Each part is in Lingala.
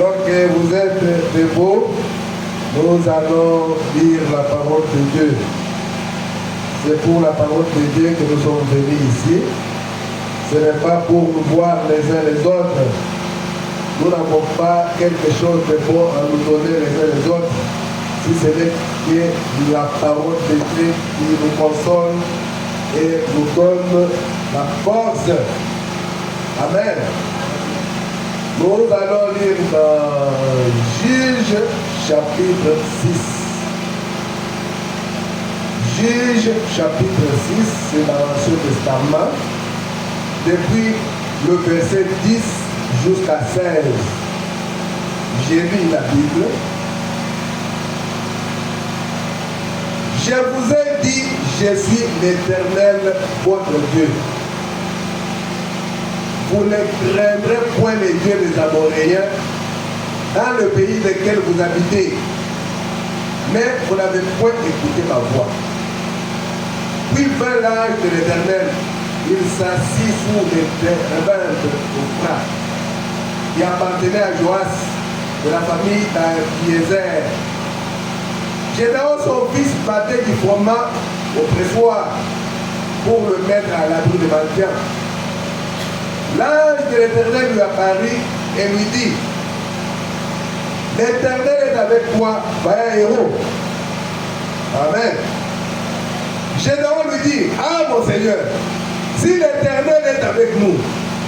Alors que vous êtes debout, nous allons lire la parole de Dieu. C'est pour la parole de Dieu que nous sommes venus ici. Ce n'est pas pour nous voir les uns les autres. Nous n'avons pas quelque chose de bon à nous donner les uns les autres, si ce n'est que la parole de Dieu qui nous console et nous donne la force. Amen. Nous allons lire dans Juge chapitre 6. Juge chapitre 6, c'est dans l'Ancien Testament, depuis le verset 10 jusqu'à 16. J'ai lu la Bible. Je vous ai dit, je suis l'Éternel, votre Dieu. Vous ne craindrez point les dieux des Amoréens dans le pays dans lequel vous habitez. Mais vous n'avez point écouté ma voix. Puis vint l'ange de l'Éternel. Il s'assit sous les térébintes au Prat, qui appartenait à Joas, de la famille d'Abiézer. Gédéon, son fils, battait du froment au pressoir pour le mettre à l'abri de Madian. L'ange de l'Éternel lui apparut et lui dit, l'Éternel est avec toi, vaillant héros. Amen. Gédéon lui dit, ah mon Seigneur, si l'Éternel est avec nous,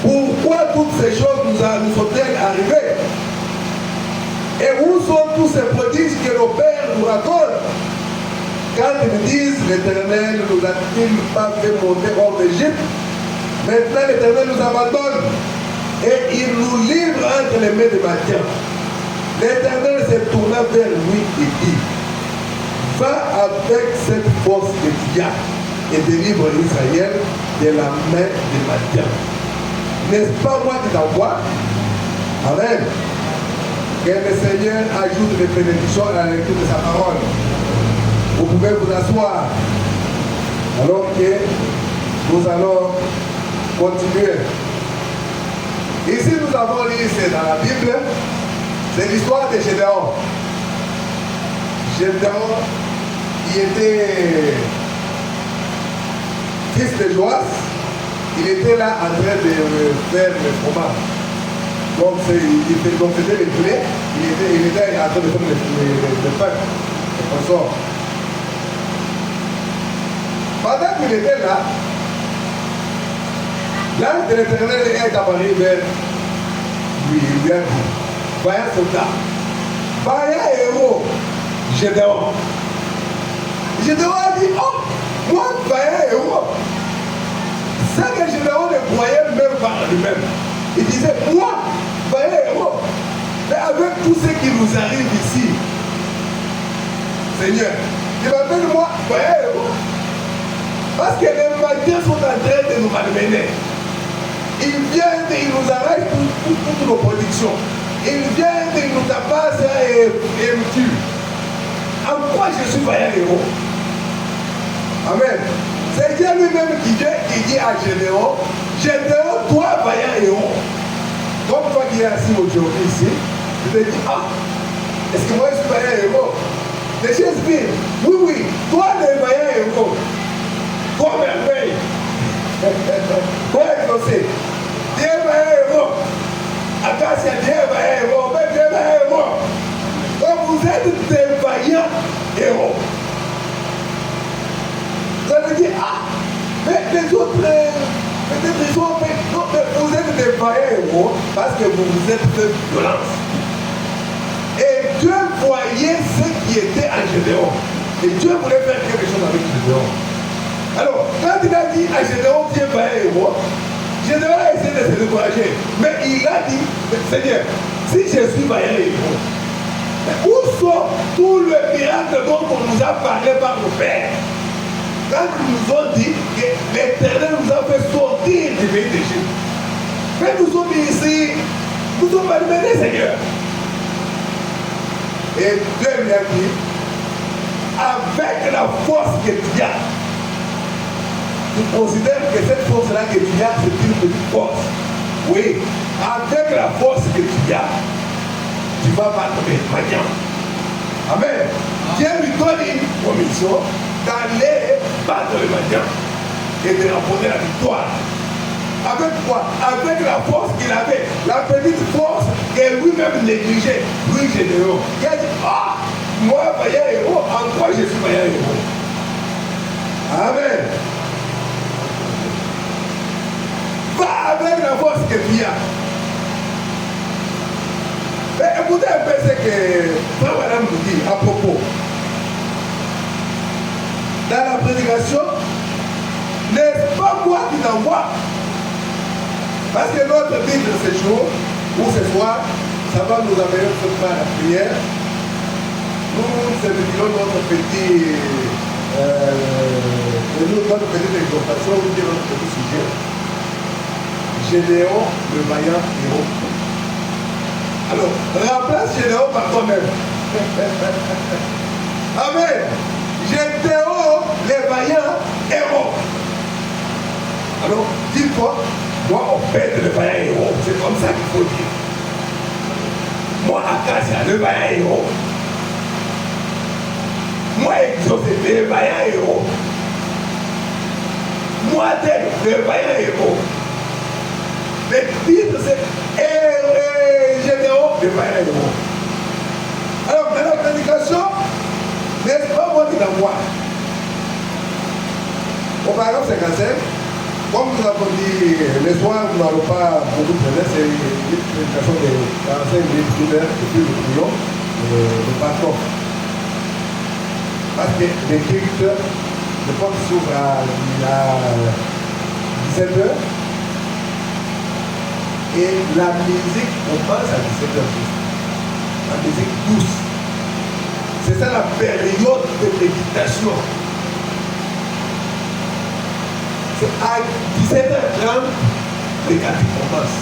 pourquoi toutes ces choses nous sont-elles arrivées? Et où sont tous ces prodiges que nos pères nous racontent? Quand ils disent, l'Éternel ne nous a-t-il pas fait monter hors d'Égypte? Maintenant l'Éternel nous abandonne et il nous livre entre les mains de Madian. L'Éternel se tourna vers lui et dit, va avec cette force que tu as et délivre Israël de la main de Madian. N'est-ce pas moi qui t'envoie? Amen. Que le Seigneur ajoute des bénédictions à la lecture de sa parole. Vous pouvez vous asseoir. Alors que nous allons continuer. Ici nous avons lu, c'est dans la Bible, c'est l'histoire de Gédéon. Gédéon, il était fils de Joas, il était là en train de faire le fromage. Donc c'était le blé, il était en train de faire le pain, le poisson. Pendant qu'il était là, l'ange de l'Éternel est apparu vers lui, il lui a dit, vaillant soldat, vaillant héros, Gédéon. Gédéon a dit, oh, moi, vaillant héros. Ça que Gédéon ne croyait même pas en lui-même. Il disait, moi, vaillant héros. Mais avec tout ce qui nous arrive ici, Seigneur, il m'appelle moi, vaillant héros. Parce que les Madiens sont en train de nous malmener. Ils viennent et ils nous arrêtent toutes nos productions. Ils viennent et ils nous tabassent et me tuent. En quoi je suis vaillant héros? Amen. C'est Dieu lui-même qui dit à Gédéon, Gédéon, toi vaillant héros. Comme toi qui es assis aujourd'hui ici, je te dis, ah, est-ce que moi je suis vaillant héros? Les Shakespeare, oui, oui, toi le vaillant héros. Toi merveille. Toi exaucé. Dieu vaillant héros. Acacia, Dieu vaillant héros. Mais Dieu vaillant héros. Donc vous êtes des vaillants héros. Vous allez dire, ah, mais les autres, peut-être ils sont fait. Non, mais vous êtes des vaillants héros parce que vous vous êtes fait violence. Et Dieu voyait ce qui était en Gédéon. Et Dieu voulait faire quelque chose avec Gédéon. Alors, quand il a dit à Gédéon, Dieu vaillant héros, Gédéon a essayé de se décourager. Mais il a dit, Seigneur, si je suis vaillant héros, où sont tous les miracles dont on nous a parlé par nos pères? Quand ils nous ont dit que l'Éternel nous a fait sortir du pays d'Égypte. Mais nous sommes ici, nous sommes malmenés, Seigneur. Et Dieu lui a dit, avec la force que tu as, tu considères que cette force-là que tu as, c'est une petite force. Oui, avec la force que tu as, tu vas battre les maniants. Amen. Dieu lui donne une commission d'aller battre les maniants et de remporter la victoire. Avec quoi? Avec la force qu'il avait, la petite force que lui-même négligeait, lui généreux. Il a dit, ah, moi, vaillant héros, en quoi je suis vaillant héros? Amen. Va avec la force que tu as. Mais écoutez un peu ce que Frère Madame nous dit à propos. Dans la prédication, n'est-ce pas moi qui t'envoie? Parce que notre Bible ce jour, ou ce soir, ça va nous amener à la prière. Nous servirons notre petite exhortation, ou notre petit sujet. Gédéon, le vaillant héros. Alors, remplace Gédéon par toi-même. Amen. Gédéon, le vaillant héros. Alors, dis-toi, moi, on pète le vaillant héros. C'est comme ça qu'il faut dire. Moi, Acacia, le vaillant héros. Moi, Joseph, le vaillant héros. Moi, Tel, le vaillant héros. Le titre, c'est Gédéon, le vaillant héros. Alors, dans la prédication, n'est-ce pas moi qui l'envoie? Au paragraphe 55, comme nous avons dit, le soir, nous n'allons pas beaucoup traîner, c'est une prédication de 45 minutes, d'une heure, et puis nous prions le patron. Parce que les cultes, le compte s'ouvre à 17h et la musique commence à 17h. La musique douce. C'est ça la période de méditation. C'est à 17h30 que Cathy commence.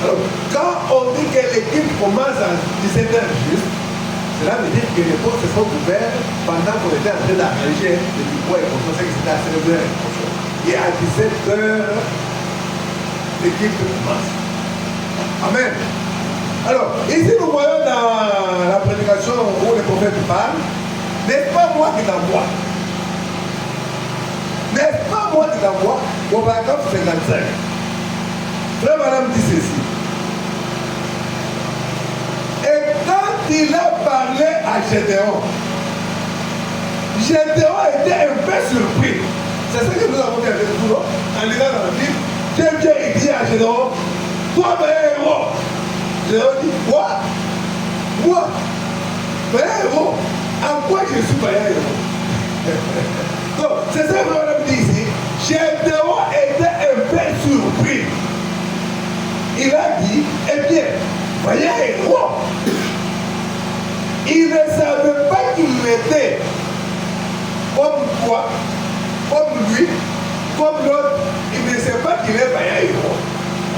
Alors, quand on dit que l'équipe commence à 17h juste, cela veut dire que les portes se sont ouvertes pendant qu'on était en train d'arranger le bois et qu'on pensait que c'était à 16h. Et à 17h, l'équipe commence. Amen. Alors, ici nous voyons dans la prédication où le prophète parle, n'est-ce pas moi qui t'envoie? N'est-ce pas moi qui t'envoie? Au paragraphe 55. Frère Madame dit ceci. Et quand il a parlé à Gédéon, Gédéon était un peu surpris. C'est ce que nous avons dit avec nous, en lisant dans la Bible. Dieu il dit à Gédéon, toi, ben héros. Gédéon dit, quoi? Moi? Ben héros? En quoi je suis ben héros? Donc, c'est ça que nous dit ici. Gédéon était un peu surpris. Il a dit, eh bien, voyez héros. Il ne savait pas qu'il était comme toi, comme lui, comme l'autre. Il ne sait pas qu'il est vaillant héros.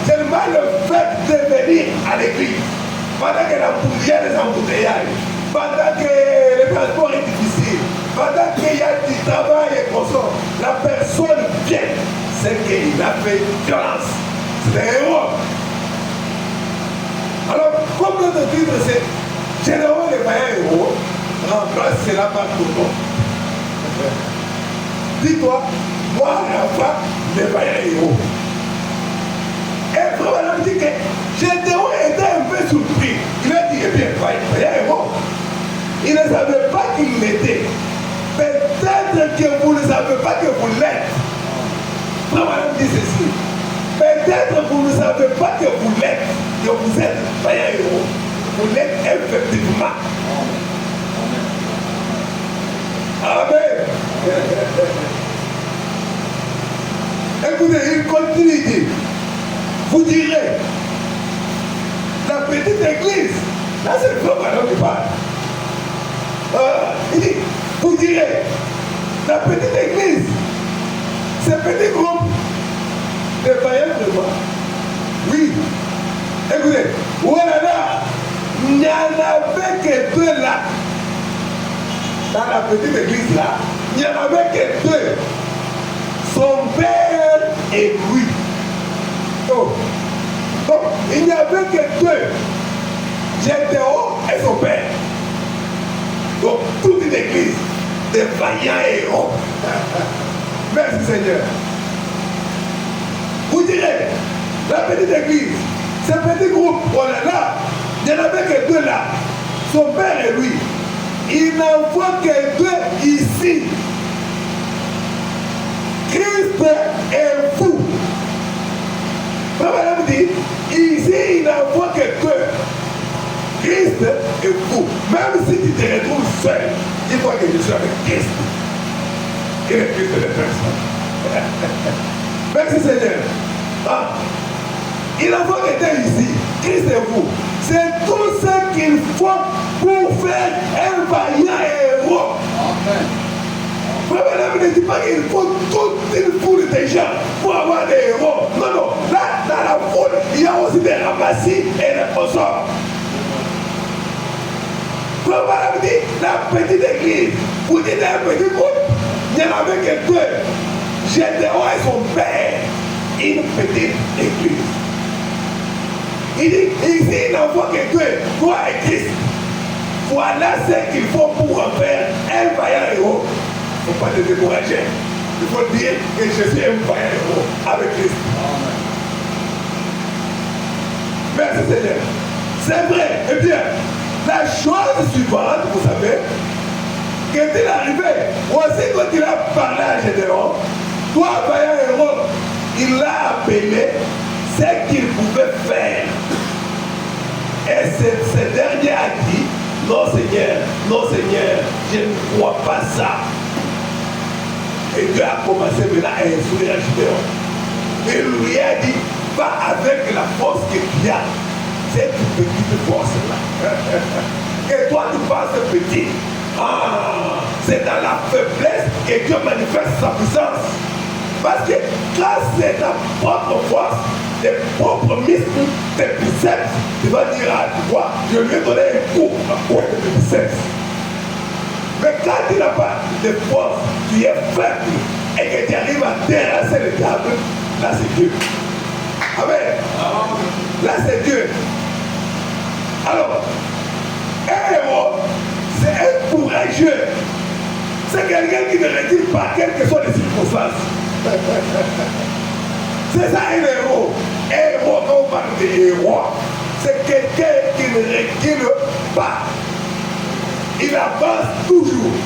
Seulement le fait de venir à l'église, pendant que la poussière des embouteillages, pendant que le transport est difficile, pendant qu'il y a du travail et qu'on sort, la personne vient, c'est qu'il a fait violence. C'est un héros. Alors, comme notre titre c'est Gédéon le vaillant héros, remplace cela par ton nom. Dis-toi, moi, Rafa, le vaillant héros. Et Frère dit que Gédéon était un peu surpris. Il a dit, eh bien, vaillant héros. Il ne savait pas qu'il l'était. Peut-être que vous ne savez pas que vous l'êtes. Frère dit ceci. Peut-être que vous ne savez pas que vous l'êtes, que vous êtes vaillant héros. Vous l'êtes effectivement. Amen. Écoutez, il continue, il dit, vous direz, la petite église, là c'est le frère Madame qui parle. Il dit, vous direz, la petite église, ce petit groupe de vaillants de moi. Oui. Écoutez, voilà, il n'y en avait que deux là. Dans la petite église là, il n'y en avait que deux. Son père et lui. Oh. Donc, il n'y avait que deux. Gédéon et son père. Donc, toute une église de vaillants héros. Merci Seigneur. Vous direz, la petite église, ce petit groupe, on est là, il n'y en avait que deux là. Son père et lui. Il n'en voit que deux ici. Christ est fou. Madame dit, ici, il n'en voit que deux. Christ est fou. Même si tu te retrouves seul, dis-toi que je suis avec Christ. Il est Christ de personne. Merci Seigneur. Ah. Il en voit que deux ici. Christ est fou. C'est tout ce qu'il faut pour faire un vaillant héros. Amen. Madame ne dit pas qu'il faut toute une foule de gens pour avoir des héros. Non, non. Là, dans la foule, il y a aussi des ramassis et des consorts. Madame dit, la petite église, vous dites un petit groupe, il n'y en avait que deux. Gédéon et son père, une petite église. Il dit, ici, il n'en faut que deux, toi et Christ. Voilà ce qu'il faut pour en faire un vaillant héros. Il ne faut pas te décourager. Il faut dire que je suis un vaillant héros avec Christ. Merci Seigneur. C'est vrai. Eh bien, la chose suivante, vous savez, qu'est-il arrivé? Aussi, quand il a parlé à Gédéon, toi, vaillant héros, il l'a appelé ce qu'il pouvait faire. Et ce dernier a dit, non Seigneur, je ne crois pas ça. Et Dieu a commencé maintenant à instruire Gédéon. Il lui a dit, va avec la force que tu as. Cette petite force-là. Et toi, tu penses petit. Ah, c'est dans la faiblesse que Dieu manifeste sa puissance. Parce que quand c'est ta propre force, tes propres muscles, tes biceps, tu vas dire à toi, je lui ai donné un coup à quoi tes biceps. Mais quand tu n'as pas de force, tu es faible et que tu arrives à terrasser le diable, là c'est Dieu. Amen. Là c'est Dieu. Alors, un héros, c'est un courageux. C'est quelqu'un qui ne retire pas, quelles que soient les circonstances. C'est ça un héros. Un héros, quand on parle de héros, c'est quelqu'un qui ne recule pas. Il avance toujours.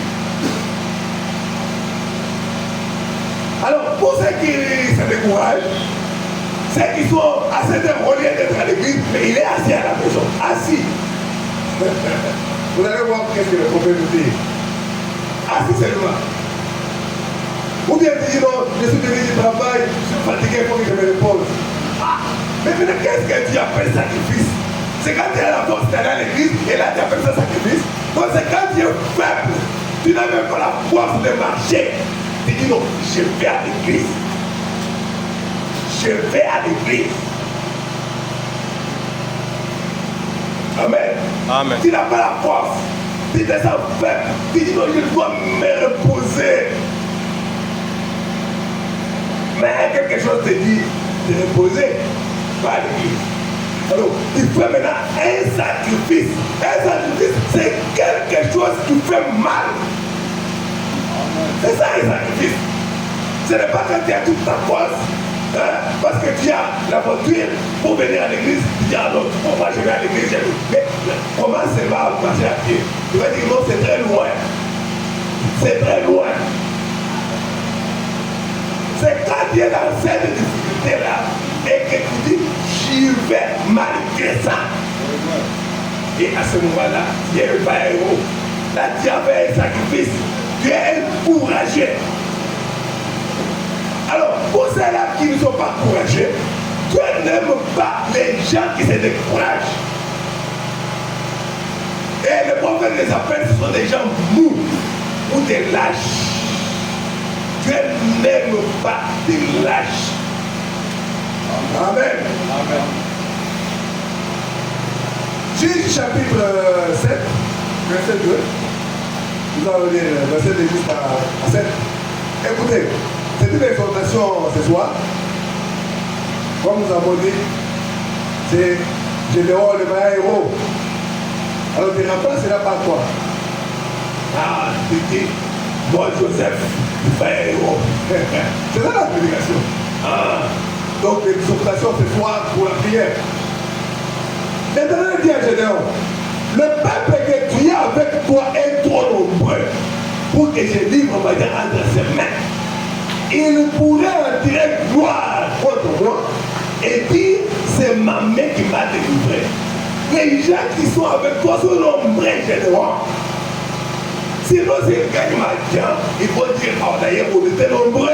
Alors, pour ceux qui se découragent, ceux qui sont assez reliés d'être à l'église, mais il est assis à la maison. Assis. Vous allez voir qu'est-ce que le prophète nous dit. Assis seulement. Ou bien tu dis non, je suis venu du travail, je suis fatigué, il faut que je me repose. Ah, mais maintenant, qu'est-ce que tu appelles sacrifice? C'est quand tu es à la force d'aller à l'église et là tu appelles ça sacrifice. Donc c'est quand tu es faible, tu n'as même pas la force de marcher. Tu dis non, je vais à l'église. Je vais à l'église. Amen. Amen. Tu n'as pas la force. Tu te sens faible. Tu dis non, je dois me reposer. Mais quelque chose te dit de reposer, pas à l'église. Alors, il faut maintenant un sacrifice. Un sacrifice, c'est quelque chose qui fait mal. C'est ça un sacrifice. Ce n'est pas quand tu as toute ta force, hein, parce que tu as la voiture pour venir à l'église, tu dis ah non, on va aller à l'église, mais comment ça va marcher à pied? Tu vas dire non, c'est très loin. C'est très loin. C'est quand tu es dans cette difficulté-là et que tu dis, j'y vais malgré ça. Et à ce moment-là, tu es un vaillant héros. Là, tu as fait un sacrifice. Tu es un courageux. Alors, pour ceux-là qui ne sont pas courageux, Dieu n'aime pas les gens qui se découragent. Et le prophète les appelle, ce sont des gens mous ou des lâches. Dieu n'aime pas des lâches. Amen. Amen. Juge chapitre 7, verset 2. Nous allons lire verset 2 jusqu'à 7. Écoutez, c'est une exhortation ce soir. Comme nous avons dit, c'est Gédéon le meilleur héros. Alors tu remplaces là par quoi? Ah, tu dis, moi Joseph, le meilleur héros. C'est ça la prédication. Ah, donc l'exhortation ce soir pour la prière. L'Éternel dit à Gédéon, le peuple que tu as avec toi est trop nombreux pour que je livre ma guerre entre ses mains. Il pourrait en tirer gloire contre moi et dire c'est ma main qui m'a délivré. Les gens qui sont avec toi sont nombreux, Gédéon. Sinon, s'ils gagnent ma guerre, il faut dire oh d'ailleurs, on était nombreux.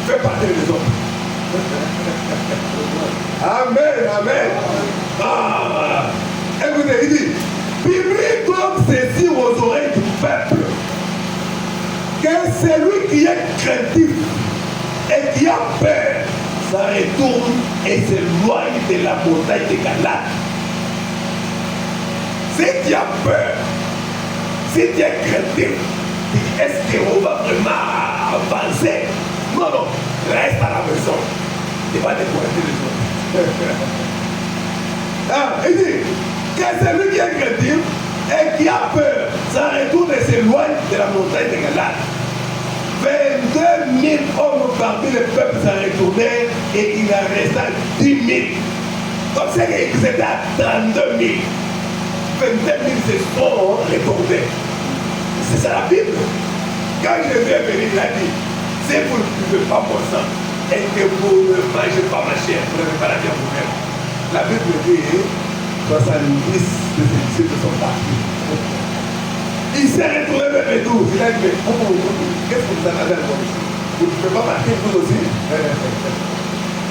Fais partir les autres. Amen, amen. Ah, écoutez, il dit, publie comme ceci aux oreilles du peuple, que celui qui est craintif et qui a peur, ça retourne et s'éloigne de la montagne de Galade. Si tu as peur, si tu es craintif, est-ce qu'on va vraiment avancer? Non, non, reste à la maison. Tu vas décourager les autres. Ah, il dit que celui qui est craintif et qui a peur, ça retourne et s'éloigne de la montagne de Galade. 22 000 hommes parmi le peuple s'en retournaient et il en resta 10 000. Donc c'est qu'ils étaient à 32 000. 22 000 se sont retournés. C'est ça la Bible. Quand Jésus est venu, il a dit, si vous ne buvez pas mon sang et que vous ne mangez pas ma chair, vous n'avez pas la vie à vous-même. La Bible dit, 70 de ces disciples sont partis. Il s'est retourné vers les 12. Il a dit, mais qu'est-ce que vous en avez à voir ici? Vous ne pouvez pas marquer vous aussi.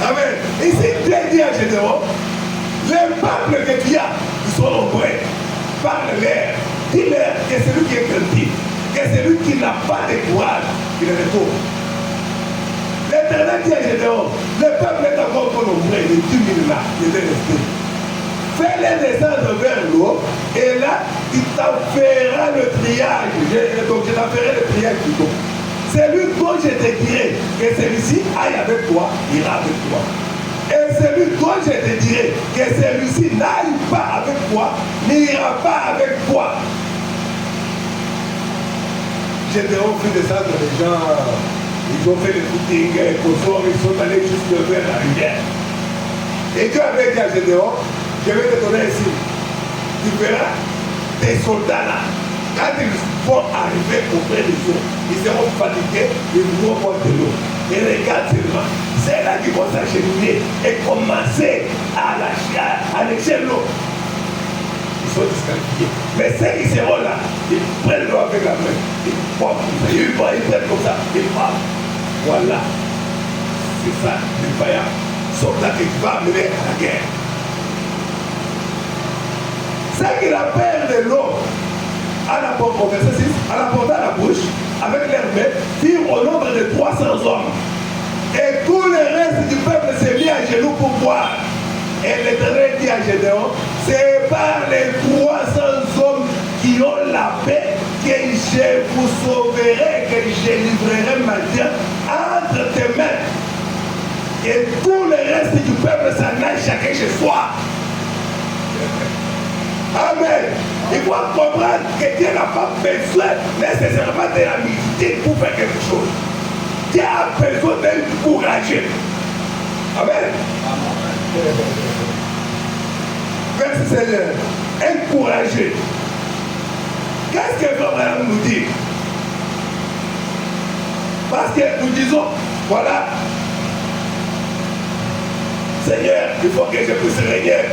Amen. Ici, Dieu dit à Gédéon, les peuples que tu as, ils sont nombreux. Parle-leur. Dis-leur que celui qui est craintif, que celui qui n'a pas de courage, il retourne. L'Éternel dit à Gédéon, le peuple est encore trop nombreux, les 10 000 là, ils étaient restés. Fais-les descendre vers l'eau, et là, il t'en fera le triage. Donc, je t'en ferai le triage plutôt. Celui dont je te dirai que celui-ci aille avec toi, ira avec toi. Et celui dont je te dirai que celui-ci n'aille pas avec toi, n'ira pas avec toi. Gédéon fait descendre les gens, ils ont fait le footing, ils sont allés jusque vers la rivière. Et Dieu avait dit à Gédéon, je vais te donner ici. Tu verras tes soldats là. Quand ils vont arriver auprès des eaux, ils seront fatigués, ils vont boire de l'eau. Et regarde seulement, c'est là qu'ils vont s'acheminer et commencer à lécher l'eau. Ils sont disqualifiés. Mais ceux qui seront là, ils prennent l'eau avec la main. Ils boivent comme ça. Ils prennent comme ça. Ils boivent. Voilà. C'est ça, les païens. Soldat qui va amener à la guerre. C'est qu'il a peur de l'eau à la porte à la bouche, avec leurs mains, firent au nombre de 300 hommes. Et tout le reste du peuple s'est mis à genoux pour boire. Et l'Éternel dit à Gédéon, c'est par les 300 hommes qui ont la paix que je vous sauverai, que je livrerai ma terre entre tes mains. Et tout le reste du peuple s'en aille chacun chez soi. Amen. Il faut comprendre que Dieu n'a pas besoin nécessairement de la milité pour faire quelque chose. Dieu a besoin d'un courageux. Amen. Merci Seigneur. Un courageux. Qu'est-ce que Abraham nous dit? Parce que nous disons, voilà, Seigneur, il faut que je puisse régner.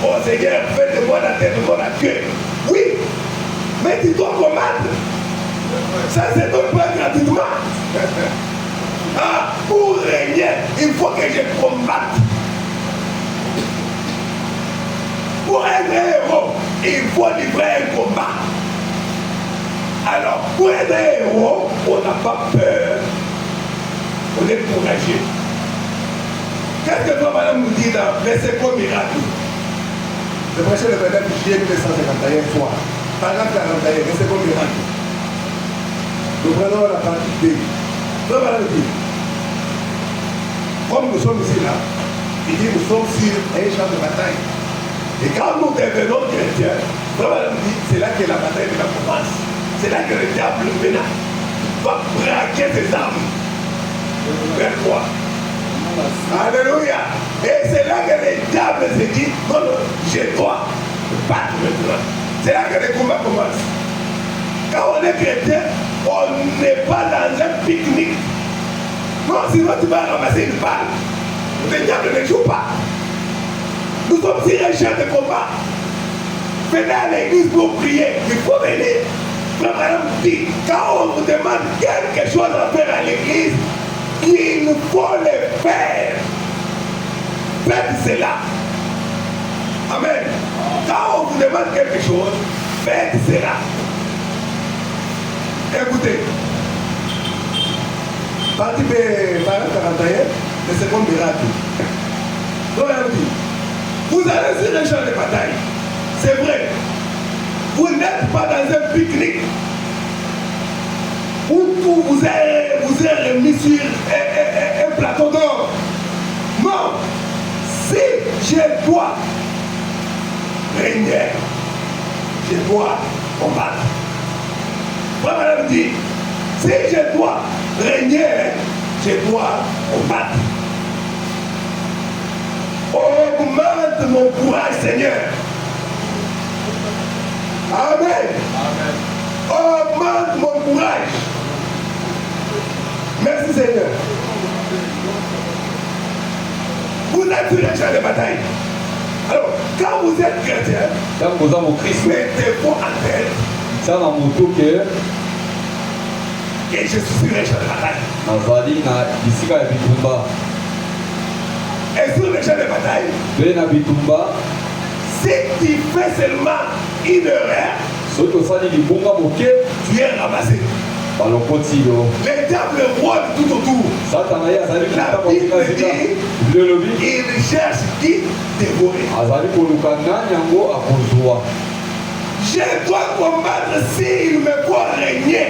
Oh Seigneur, fais de moi la tête, de moi la queue. Oui, mais tu dois combattre. Ça, c'est ton pas gratuitement. Ah, pour régner, il faut que je combatte. Pour être héros, il faut livrer un combat. Alors, pour être héros, on n'a pas peur. On est courageux. Qu'est-ce que toi, madame, nous dit dans les second miracle? Je prêchais le 29 juillet 1951 soir. Paragraphe 41, le second miracle. Nous prenons la partie B. Donc, madame dit, comme nous sommes ici là, Il dit, nous sommes sur un champ de bataille. Et quand nous devenons chrétiens, c'est là que la bataille commence. C'est là que le diable va braquer ses armes vers toi. Alléluia. Et c'est là que le diable se dit, non, je dois battre maintenant. C'est là que le combat commence. Quand on est chrétien, on n'est pas dans un pique-nique. Non, sinon tu vas ramasser une balle. Le diable ne joue pas. Nous sommes sur un champ de combat. Venez à l'église pour prier. Il faut venir. Quand on vous demande quelque chose à faire à l'église, il faut le faire. Faites cela. Amen. Quand on vous demande quelque chose, faites cela. Écoutez. Parti de 41, le second miracle. Vous allez sur un champ de bataille. C'est vrai. Vous n'êtes pas dans un pique-nique où tout vous est remis sur un plateau d'or. Non. Si je dois régner, je dois combattre. Madame dit, si je dois régner, je dois combattre. Augmente mon courage, Seigneur. Amen. Amen. Augmente mon courage. Merci, Seigneur. Vous êtes sur un champ de bataille. Alors, quand vous êtes chrétien, mettez-vous en tête que je suis sur un champ de bataille. Et sur le champ de bataille, si tu fais seulement une erreur, tu es ramassé. Le diable rôde tout autour. La Bible dit, il cherche qui dévorer. Je dois combattre s'il me faut régner.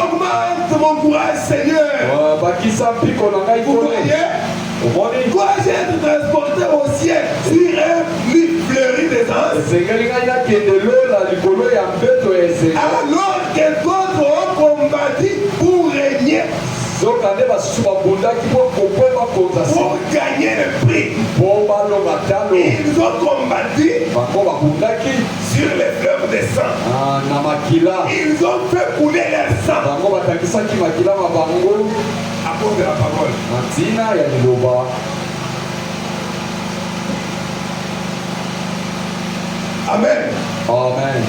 Augmente mon courage, Seigneur. Vous voyez? Dois-je être transporté au ciel sur un lit fleuri d'essence? Alors que d'autres ont combattu pour régner. Pour gagner le prix. Ils ont combattu sur les fleuves de sang. Ils ont fait couler leur sang à cause de la parole. Amen. Amen.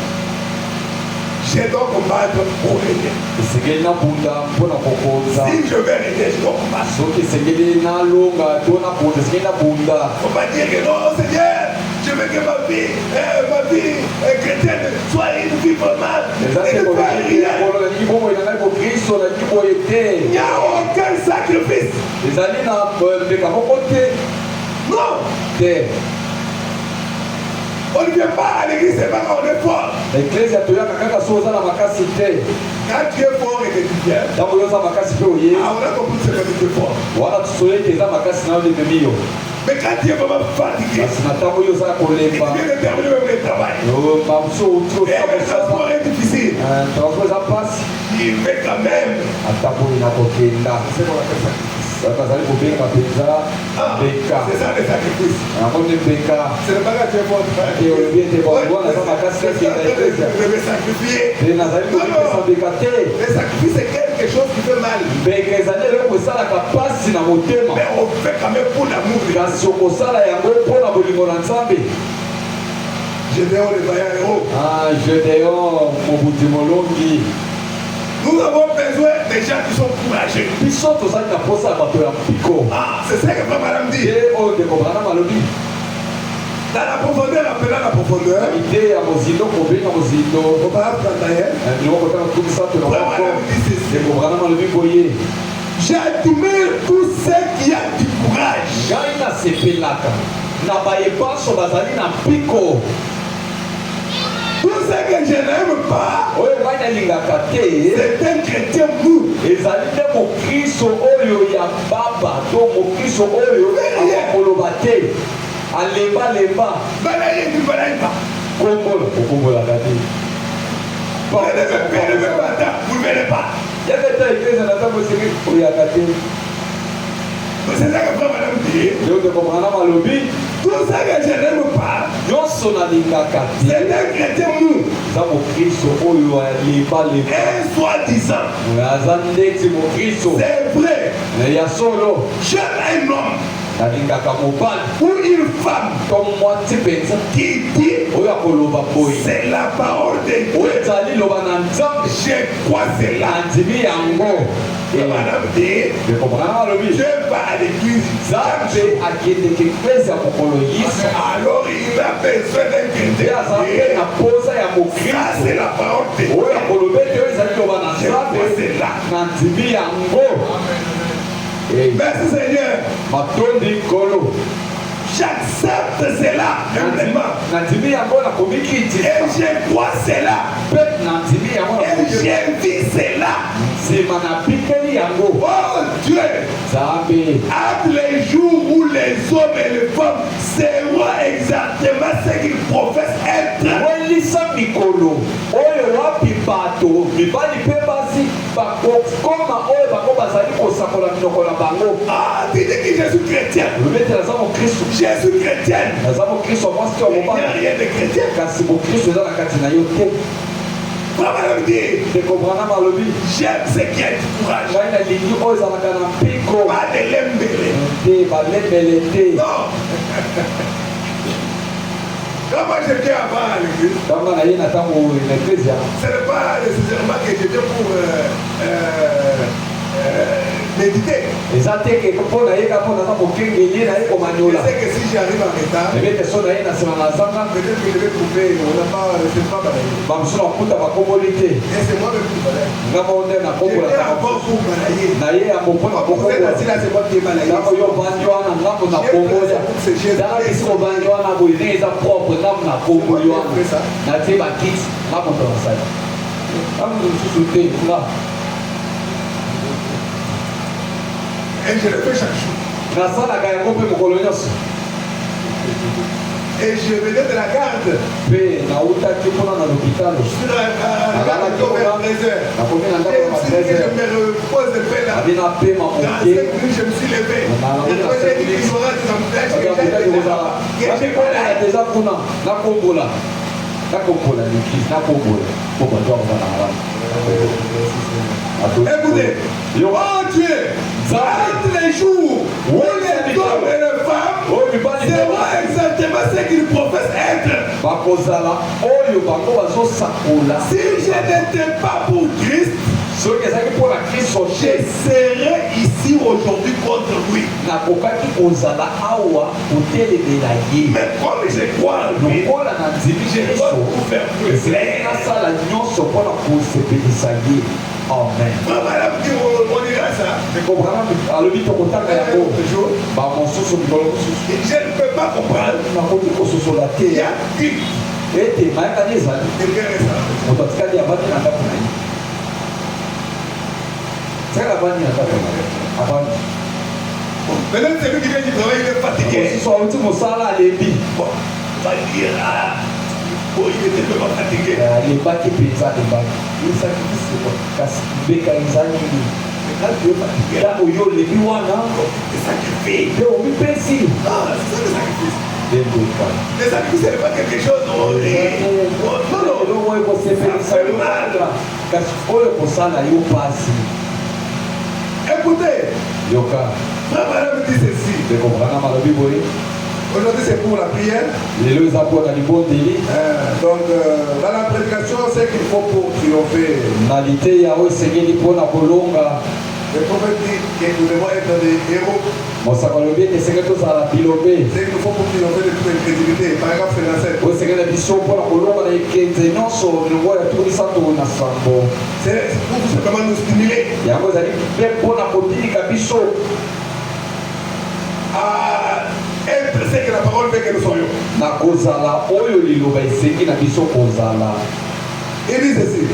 Je dois combattre pour régner. Si je vais régner, je dois combattre. On va dire que non, Seigneur, je veux que ma vie chrétienne soit une vie normale. Il n'y a aucun sacrifice. Non. On ne vient pas à l'église, c'est pas quand on est fort. Quand tu es fort et que tu viens, on a compris ce que tu es fort. Mais quand tu es vraiment fatigué, tu viens de terminer même le travail. Et le transport est difficile. Il fait quand même. C'est bon, c'est ça les sacrifices. C'est le bagage qui est fort. Je vais sacrifier. Le sacrifice c'est quelque chose qui fait mal. Mais on fait quand même pour l'amour. Gédéon le vaillant héros. Nous avons besoin des gens qui sont courageux. C'est ça que Madame dit. Dans la profondeur, appelant la profondeur. Au paragraphe 31. J'admire tous ceux qui ont du courage. Tous que je n'aime pas, c'est un chrétien mou. Vous ne verrez pas. C'est ça que madame dit. Tout ça que je n'aime pas, c'est un chrétien mou. Et soi-disant, c'est vrai. J'aime un homme ou une femme qui dit c'est la parole de Dieu. Je crois c'est là. Madame dit, Dieu va à l'église. Alors il a besoin d'un chrétien. Ça c'est la parole de Dieu. Je crois c'est là. Merci Seigneur. J'accepte cela humblement. Et je crois cela. Et je vis cela. Oh Dieu, entre les jours où les hommes et les femmes seront exactement ce qu'ils professent être. Ah, tu dis que je suis chrétien. Je suis chrétienne. Il n'y a rien de chrétien. Madame dit, j'aime ce qui a du courage. Pas de l'embêler. Non. Quand moi j'étais avant à l'église, ce n'est pas nécessairement que j'étais pour méditer. Je sais que si j'arrive en retard, peut-être que je vais couper. On n'a pas, c'est pas pareil. Et c'est moi le plus balai. J'étais avant pour balayer. Vous êtes assis là, c'est moi qui ai balayé. Et je le fais chaque jour. Et je venais de la garde. Je suis dans la garde vers 13h. Je me repose de paix là. Dans 5 minutes, je me suis levé. Et quand j'ai dit qu'il y aura des embouteillages, que j'ai écoutez, oh Dieu, entre les jours où les hommes et les femmes seront exactement ce qu'ils professent être. Si je n'étais pas pour Christ, je serais ici aujourd'hui contre lui. Mais comme je crois en lui, je dois tout faire pour le plaire. Amen. Je ne peux pas comprendre. Il y a qui? Maintenant, celui qui vient du travail, il est fatigué. Bon, va dire, oh, il était vraiment fatigué. Les sacrifices, ce n'est pas quelque chose d'horrible. Non, ça fait mal. Écoutez, Frère Madame dit ceci. Aujourd'hui c'est pour la prière. Donc dans la prédication, c'est qu'il faut pour triompher. Le prophète dit que nous devons être des héros. C'est qu'il nous faut pour triompher de toute incrédulité. Paragraphe 57. C'est pour tout simplement nous stimuler à être ce que la parole veut que nous soyons. Il dit ceci.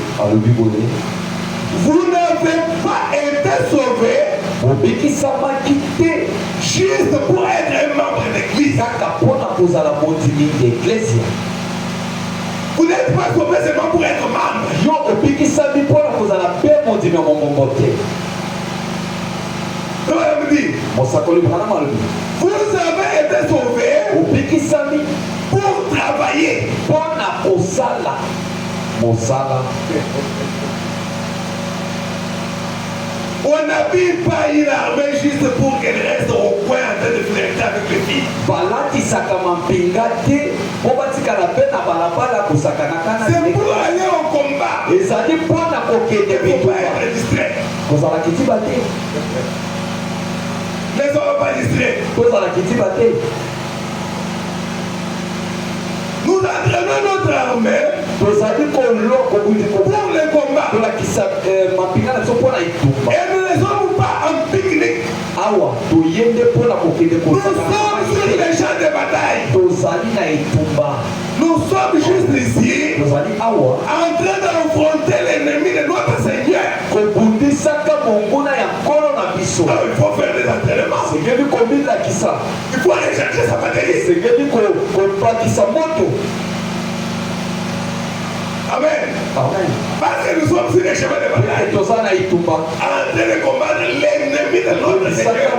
Vous n'avez pas été sauvés juste pour être un membre d'église. Vous n'êtes pas sauvés seulement pour être membre. Vous avez été sauvés pour travailler. On n'habille pas une armée juste pour qu'elle reste au coin en train de flirter avec les filles. C'est pour aller au combat. Il ne faut pas être distrait. Ne soyez pas distrait. Nous entraînons notre armée pour le combat. Et nous ne sommes pas en pique-nique. Nous sommes sur les champs de bataille. Nous sommes juste ici en train d'affronter l'ennemi de notre Seigneur. Alors, il faut faire des entraînements. Il faut aller chercher sa bataille. Amen. Parce que nous sommes sur les chemins de bataille en train de combattre l'ennemi de notre Seigneur.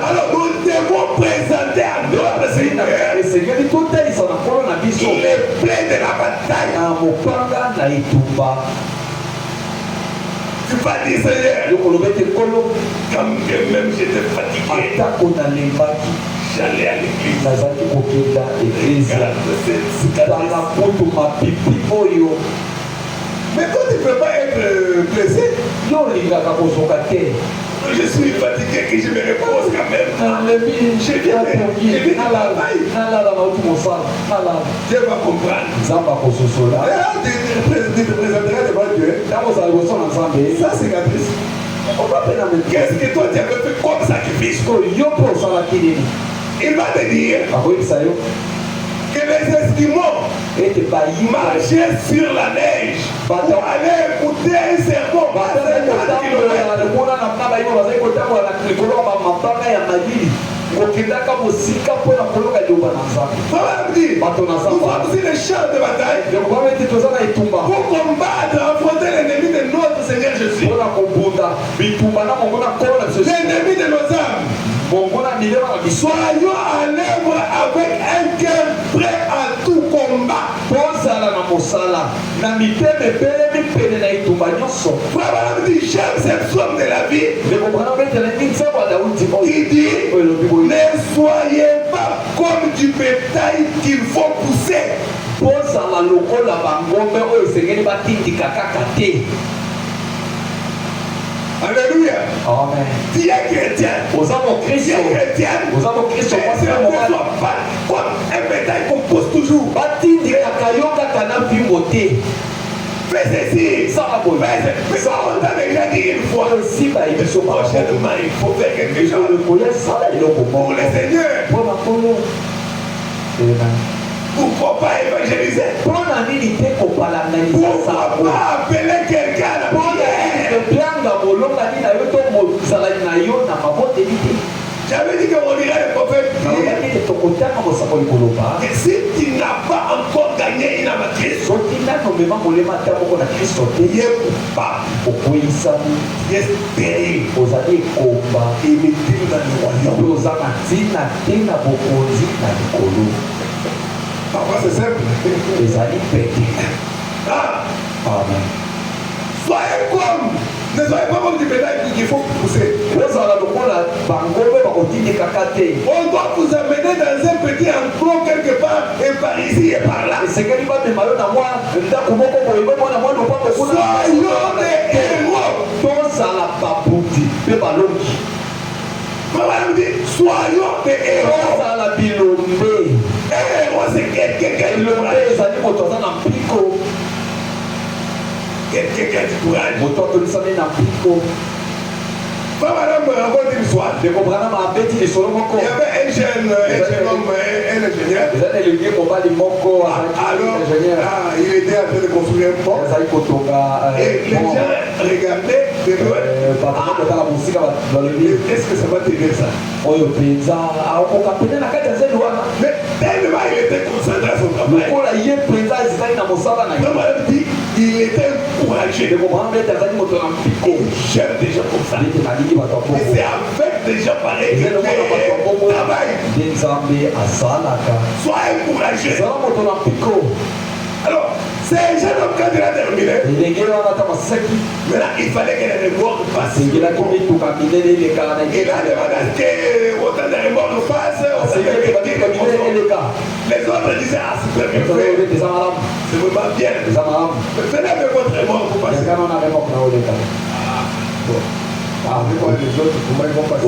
Alors nous devons présenter à notre Seigneur les plaies de la bataille. Tu vas dire Seigneur, quand même j'étais fatigué, j'allais à l'église. Mais toi tu ne peux pas être blessé. Je suis fatigué que je me repose quand même. Je viens de travail. Dieu va comprendre. Tu te présenteras devant Dieu. Ça c'est caprice. Qu'est-ce que toi tu as fait comme sacrifice? Il va te dire que les Esquimaux marchaient sur la neige pour aller écouter un sermon à 50 kilomètres. Nous sommes sur les champs de bataille pour combattre, affronter l'ennemi de notre Seigneur Jésus, l'ennemi de nos âmes. Soyons en œuvre avec un cœur prêt à tout combat. Frère dit, j'aime cette somme de la vie. Il dit, ne soyez pas comme du bétail qu'il faut pousser. Alléluia. Amen. Tu es chrétien. Tu es chrétien. Ne sois pas comme un bétail qu'on pousse toujours. Fais ceci. Ça va pour faire. Mais ça, on t'a déjà dit une fois. Prochainement, il faut faire quelque chose pour le Seigneur. Pourquoi pas évangéliser? Pourquoi pas appeler quelqu'un à la prière? J'avais dit qu'on dirait le prophète que si tu n'as pas encore gagné une amatrice, il est coupable, il est stérile, il est dans le royaume. Parfois c'est simple. Amen. Soyez comme, ne soyez pas comme du bétail qu'il faut pousser. On doit vous amener dans un petit enclos quelque part, et par ici et par là. Soyons des héros. Maman dit, soyons des héros. Un héros c'est quelqu'un qui a du courage. Quelqu'un qui a du courage. madame raconte une histoire. Il y avait un jeune homme, un ingénieur. Alors, il était en train de construire un pont. Et les gens regardaient de loin. Est-ce que ça va tenir ça? Mais tellement il était concentré à son travail. Madame dit, il était encouragé. J'aime des gens comme ça. Et c'est avec des gens pareils que tu travailles. Sois encouragé. Alors, c'est jeune homme quand il a terminé. Maintenant, il fallait que les remords passent. Il a demandé que autant de remords passent. Les autres disaient, ah, c'est très bien fait. C'est vraiment bien. Venez avec votre remords pour passer. Ah, mais quoi, les autres, comment ils vont passer?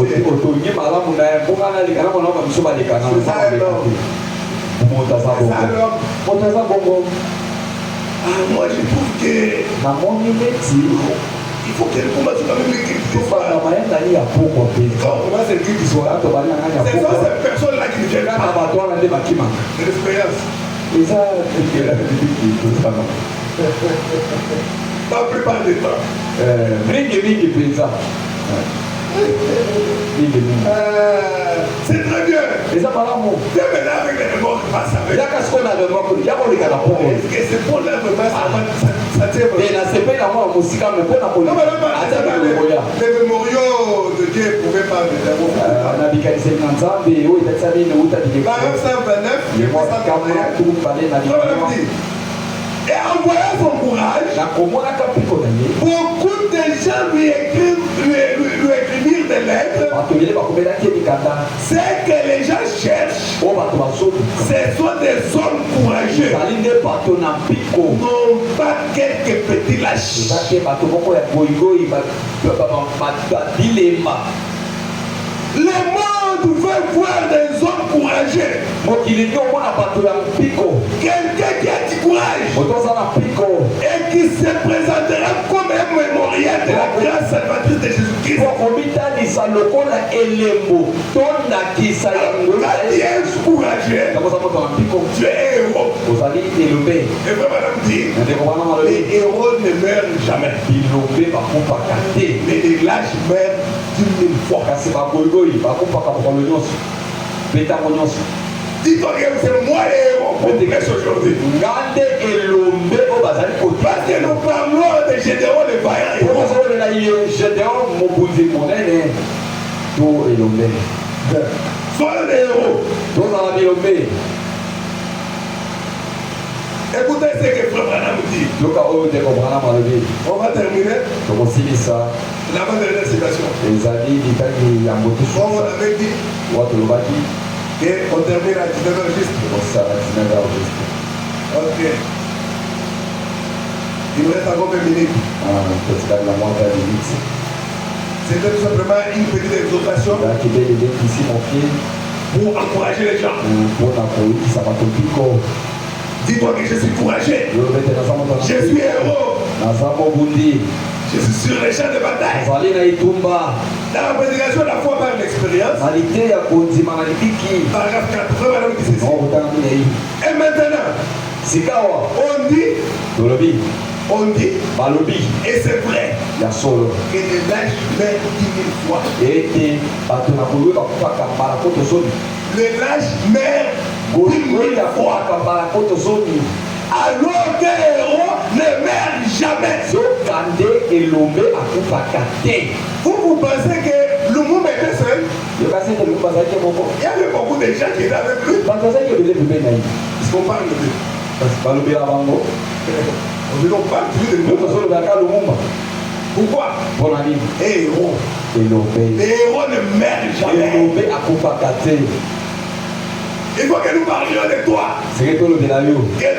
Ah, moi je trouve que il faut qu'elle commence quand même l'équipe d'histoire. Comment c'est l'équipe d'histoire? Ce sont ces personnes-là qui ne viennent pas. C'est l'expérience. La plupart du temps. C'est très bien. Viens maintenant avec les remords qui passent avec. Est-ce que c'est pour là vraiment ça tient vraiment? Non, mais les mémoriaux de Dieu ne pouvaient pas les avoir. Paragraphe 129, et en voyant son courage, beaucoup de gens lui écrivirent des lettres. Ce que les gens cherchent, ce sont des hommes courageux, non pas quelques petits lâches. Le monde veut voir des hommes courageux. Quelqu'un qui a du courage et qui se présentera comme un mémorial de la grâce salvatrice de Jésus-Christ. Quand tu es courageux, tu es héros. Et madame dit, les héros ne meurent jamais. Mais les lâches meurent 10 000 fois. Dis-toi que c'est moi les héros pour te laisser aujourd'hui. Parce que nous parlons de Gédéon le vaillant héros. Soyons des héros. Écoutez ce que Frère Branham dit. On va terminer. L'avant-dernière citation. Comme on avait dit, et on termine à 19h juste. Ok. Il me reste encore 20 minutes. C'était tout simplement une petite exhortation pour encourager les gens. Dis-toi que je suis courageux. Je suis héros. Je suis sur les champs de bataille. Dans la prédication de la foi par l'expérience. Paragraphe 80, madame dit ceci. Et maintenant, on dit, et c'est vrai, que les lâches meurent 10 000 fois. Les lâches meurent 10 000 fois. Alors qu'un héros ne meurt jamais. Vous pensez que Lumumba était seul? Il y avait beaucoup de gens qui étaient avec lui. Parce qu'on parle de lui. On parle de lui. Pourquoi? Héros. Les héros ne meurent jamais. Il faut que nous parlions de toi. Que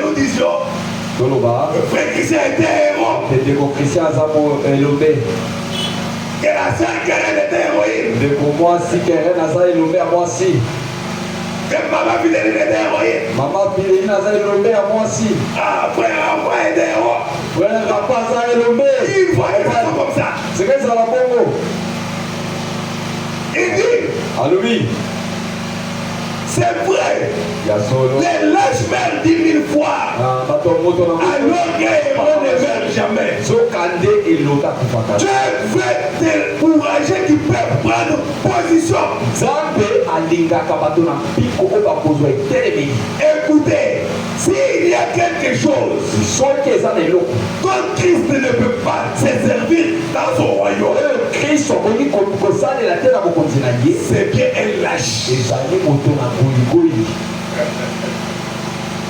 nous disions, frère Christian était héros. Que la sœur Karen était héroïne. Que maman Fidèle était héroïne. Ah, frère Raphaël était héros. Il faut que ça soit comme ça. Il dit, Alléluia. c'est vrai. Les lâches meurent 10 000 fois. Alors que héros ne meurt jamais. Dieu veut t'encourager qui peuvent prendre position. Écoutez, s'il y a quelque chose dont Christ ne peut pas se servir dans son royaume, c'est bien un lâche.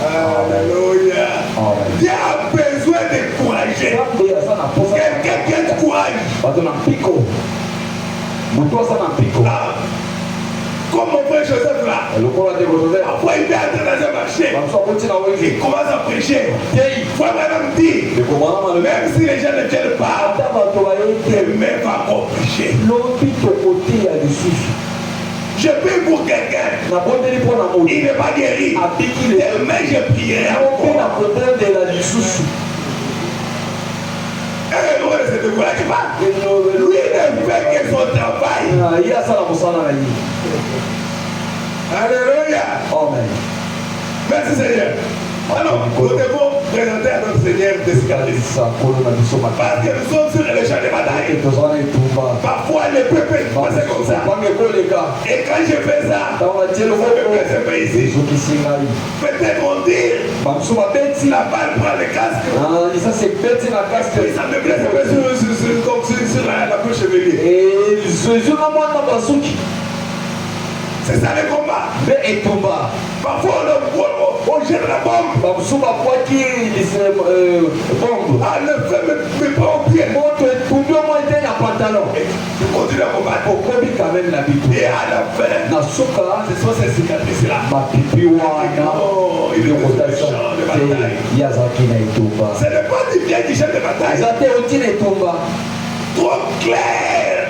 Alléluia. Dieu a besoin de courager. Quelqu'un qui a du courage. Comme mon frère Joseph là. Après il est en train de marcher. Il commence à prêcher. Il faut vraiment dire. Même si les gens ne viennent pas, demain va prêcher. Je prie pour quelqu'un. Il n'est pas guéri. Demain je prierai encore. Ne se décourage pas. Lui ne fait que son travail. Alléluia. Amen. Merci Seigneur. Alors, nous devons présenter à notre Seigneur des cicatrices. Parce que nous sommes sur le champ de bataille. Parfois, les peuples passent comme ça. Et quand je fais ça, le peuple se fait ici. Peut-être on dit, la balle prend le casque. Et ça me blesse sur la couche chevalier. C'est ça le combat. Parfois on jette la bombe. Ah, le feu me prend au pied. Tu continues à combattre. Et à la fin, ce sont ces cicatrices-là. Oh, il est sur le champ de bataille. Ce n'est pas du bien du champ de bataille. Trop clair.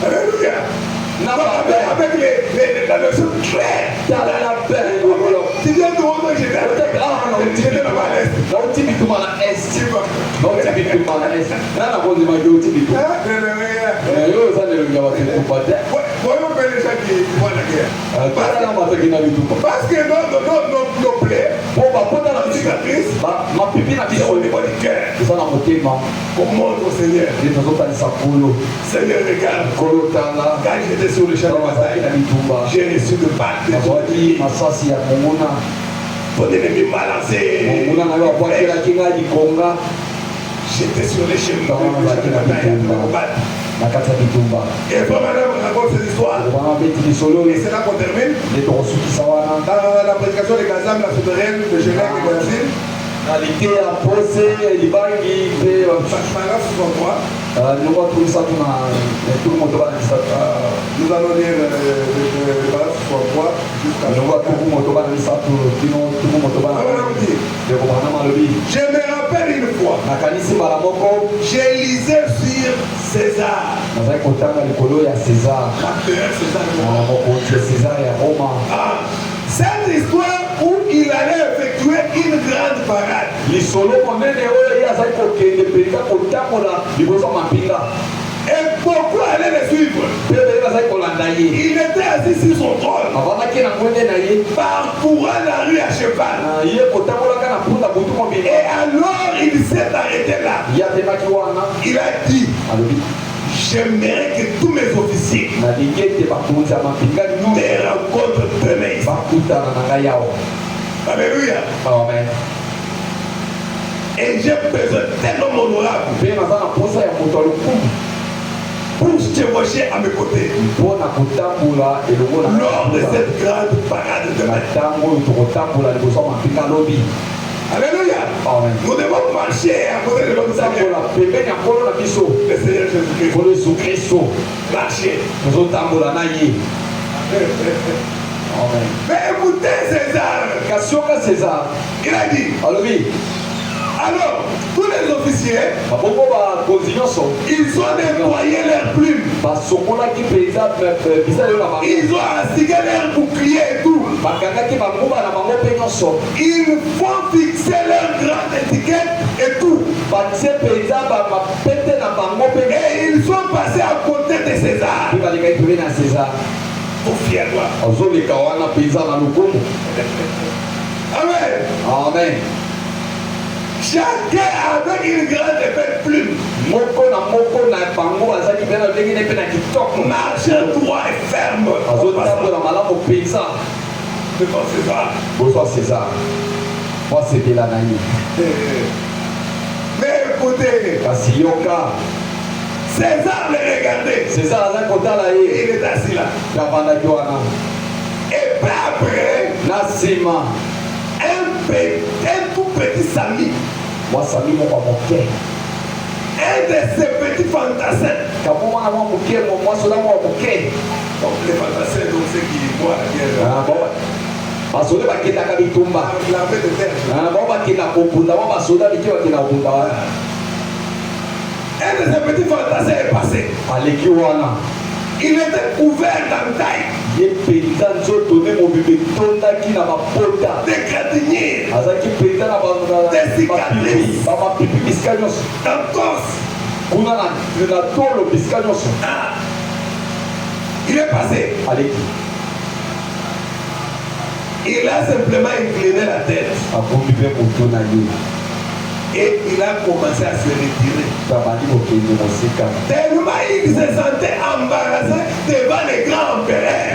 Alléluia. Avec la notion claire. Tu viens de voir que j'étais là-bas à l'est. Voyons bien les gens qui voient la guerre. Parce que nos plaies, nos cicatrices, sont au niveau du cœur. Pour montrer au Seigneur. Seigneur, regarde. Quand j'étais sur le champ de bataille, j'ai reçu de balles. Ton ennemi m'a lancé. J'étais sur les chemins de bataille. Et puis madame raconte cette histoire. Et c'est là qu'on termine. Dans la prédication de Kazam, la souterraine de Genève et de Brésil. Paragraphe 63. Nous allons lire le paragraphe 63 jusqu'à je me rappelle une fois, je lisais sur César. Cette histoire où il allait effectuer une grande parade. Et beaucoup allaient le suivre. Il était assis sur son trône, parcourant la rue à cheval. Et alors il s'est arrêté là. Il a dit, j'aimerais que tous mes officiers me rencontrent demain. Alléluia. Amen. Et j'ai besoin d'un homme honorable pour chevaucher à mes côtés lors de cette grande parade de demain. Alléluia. Nous devons marcher à côté de notre Seigneur. Le Seigneur Jésus-Christ. Marcher. Mais écoutez César. Il a dit. Alors, tous les officiers, ils ont nettoyé leurs plumes. Ils ont assigné leurs boucliers et tout. Ils font fixer leurs grandes étiquettes et tout. Et ils sont passés à côté de César. Tout fier-toi. Amen. Amen. Chacun avec une grande et belle plume. Marche droit et ferme. Devant César. Mais écoutez, César le regardait. Il est assis là. Et peu après, un tout petit Sami. Un de ces petits fantassins. Comme les fantassins, donc ceux qui voient la guerre. L'armée de terre. Un de ces petits fantassins est passé. Il était couvert d'entailles. Des gratiniers. Des cicatrices. D'entorse. Il est passé. Il a simplement incliné la tête. Et il a commencé à se retirer. Tellement il se sentait embarrassé devant les grands empereurs.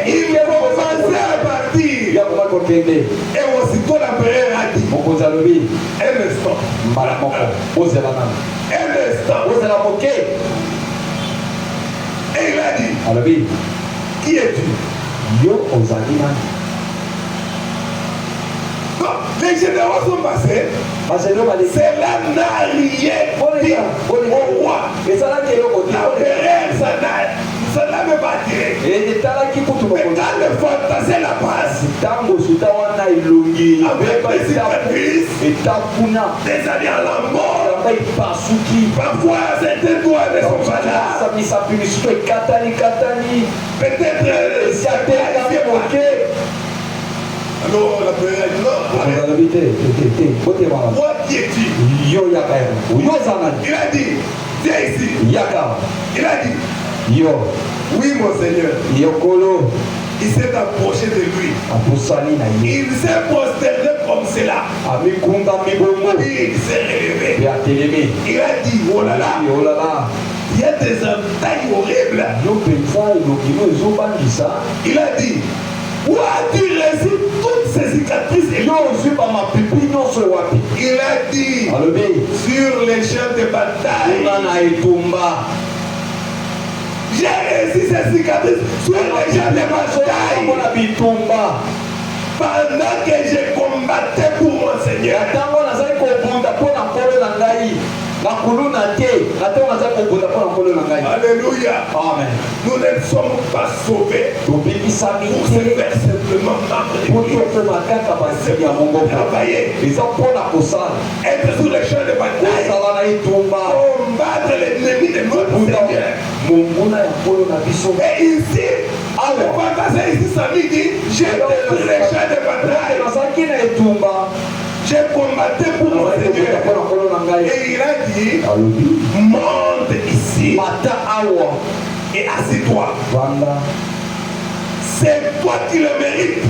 Et il commençait à partir. Et aussitôt l'empereur a dit, un instant. Et il a dit, qui es-tu? Les généraux sont passés. Cela n'a rien dit au roi. L'empereur, ça n'a même pas tiré. Mais quand le fantassin la passe, avec des cicatrices, des amis à la mort, parfois c'était toi de son malade. Peut-être alors la prière est non. Moi qui es-tu? Il a dit, viens ici. Il a dit, oui mon Seigneur. Il s'est approché de lui. Il s'est prosterné comme cela. Il s'est relevé. Il a dit, oh là là. Il y a des entailles horribles. Il a dit, où as-tu reçu toutes ces cicatrices? Il a dit, sur les champs de bataille. J'ai reçu ces cicatrices sur les champs de bataille. Pendant que je combattais pour mon Seigneur. Alléluia. Amen. Nous ne sommes pas sauvés pour se faire simplement membre de l'Église. Travailler. Être sur les champs de bataille. Combattre l'ennemi de notre Seigneur. Et ici, le fantassin ici, Sami dit, j'étais sur les champs de bataille. J'ai combattu pour mon Seigneur. Et il a dit, monte ici et assis-toi. C'est toi qui le mérites.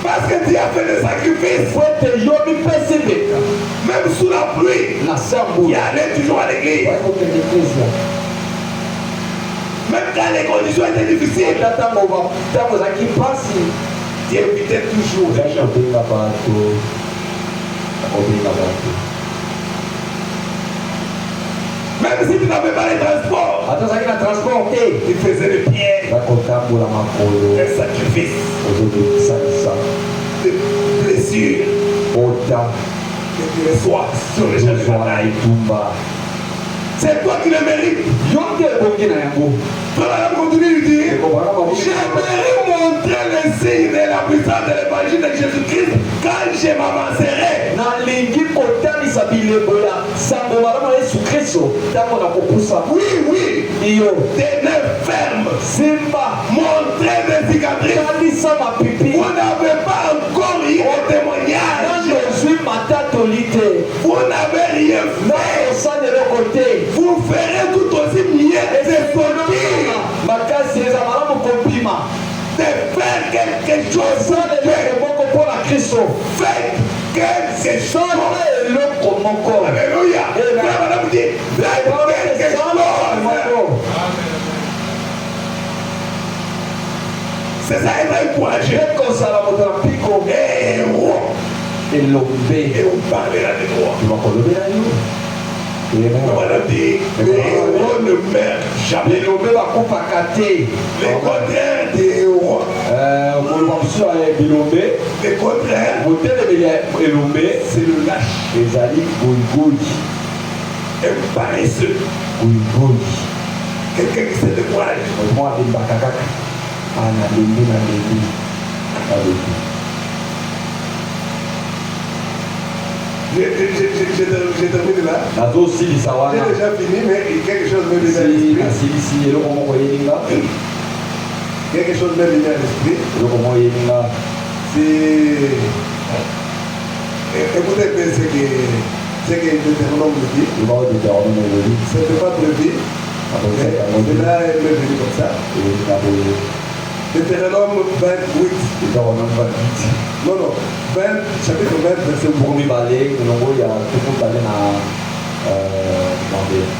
Parce que tu as fait des sacrifices. Même sous la pluie, il allait toujours à l'église. Même quand les conditions étaient difficiles, tu évitais toujours les gens. Même si tu n'avais pas les transports, tu faisais les pierres, des sacrifices, des blessures, que tu reçois sur les gens de bataille. C'est toi qui le mérites. Abraham continue de dire, j'aimerais montrer les signes de la puissance de l'évangile de Jésus-Christ quand je m'avancerai. Oui, des nerfs fermes, montrer des cicatrices. Vous n'avez pas encore eu de témoignage. Vous n'avez rien fait. Vous ferez tout aussi mieux de faire quelque chose. Faites quelque chose. Alléluia. Madame dit, faites quelque chose. C'est ça, il va encourager. Et on parlera de droit. Madame dit, les héros ne meurent jamais. Le contraire des héros. Le contraire, c'est le lâche. Un paresseux. Quelqu'un qui se décourage. J'ai terminé là. J'ai déjà fini, mais quelque chose me vient à l'esprit. Quelque chose me vient à l'esprit. Écoutez ce que Deutéronome nous dit. Ce n'était pas prévu. Mais là, elle m'est venue comme ça. Deutéronome 28. Non, 20, chapitre 20, verset 1.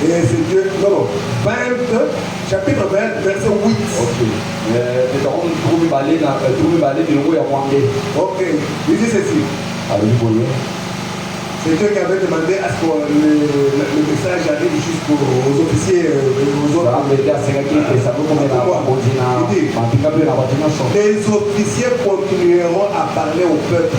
Et c'est Dieu. Non, 20, chapitre 20, verset 8. Ok, il dit ceci. C'est Dieu qui avait demandé à ce que le message arrive jusqu'aux officiers, aux autres. Les officiers continueront à parler au peuple.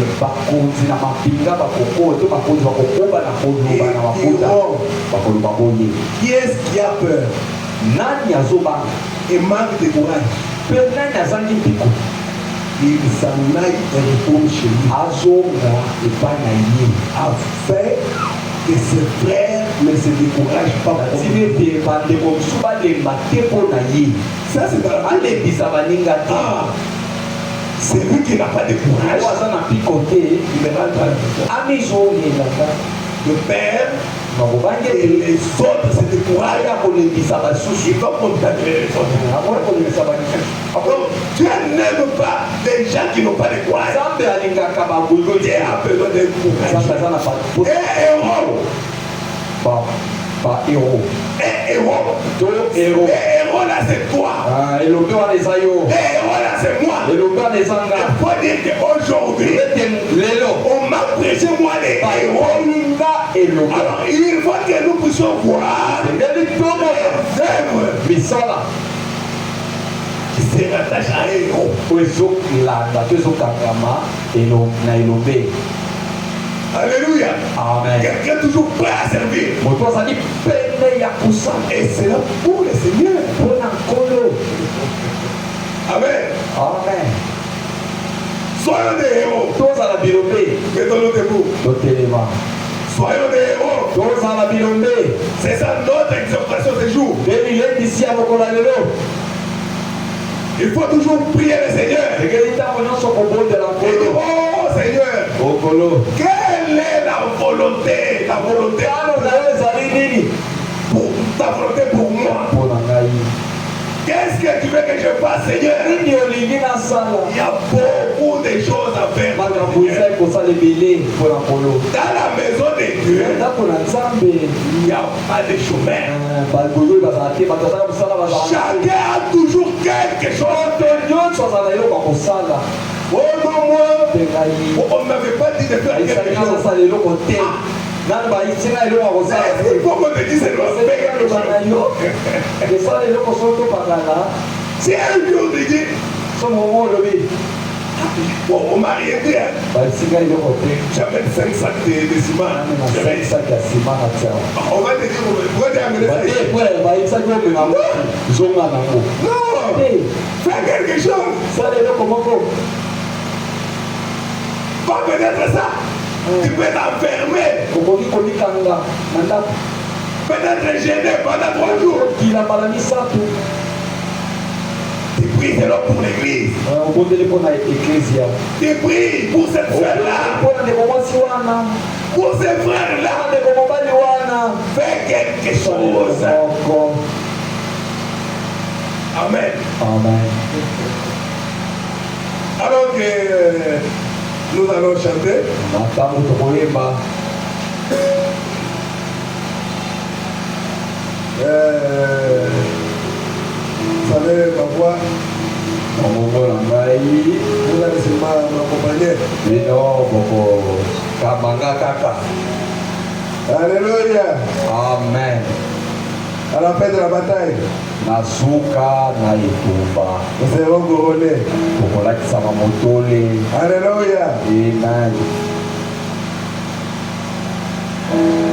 Qui est-ce qui a peur et manque de courage? Il s'en aille et retourne chez lui afin que ses frères ne se découragent pas. Ça c'est dans la Bible. C'est lui qui n'a pas de courage. Le père et les autres se découragent. Il va condamner les autres. Donc, Dieu n'aime pas les gens qui n'ont pas de courage. Dieu a besoin de courage. Et héros. Les héros là c'est toi. Les héros là c'est moi. Il faut dire qu'aujourd'hui, on m'a prêché moi les héros. Alors il faut que nous puissions voir les œuvres qui se rattachent à un héros. Alléluia. Amen. Quelqu'un toujours prêt à servir. Et c'est là pour le Seigneur. Amen. Amen. Soyons des héros. Mettons-nous debout. Soyons des héros. C'est ça notre exhortation ce jour. Il faut toujours prier le Seigneur. Et dire, oh Seigneur, quelle est la volonté pour ta volonté pour moi? Qu'est-ce que tu veux que je fasse, Seigneur? Il y a beaucoup de choses à faire. Dans la maison de Dieu, il n'y a pas de chemin. Chacun a toujours quelque chose. Oh non, moi, on ne m'avait pas dit de faire quelque chose. Pourquoi on te dit c'est faire quelque chose? Si un jour tu dis, bon, on m'a rien dit, j'amène 5 sacs de ciment. On va te dire, pourquoi tu as amené ça? Non, fais quelque chose. Pas peut-être ça. Tu peux t'enfermer. Peut-être gêné pendant 3 jours. Tu pries selon pour l'église. Tu pries pour cette frère-là. Pour ces frères-là. Fais quelque chose. Amen. Amen. Alors que nous allons chanter. Vous savez ma voix. Vous allez seulement m'accompagner. Alléluia. Amen. À la fin de la bataille, nous serons couronnés. Alléluia. Alléluia. Amen.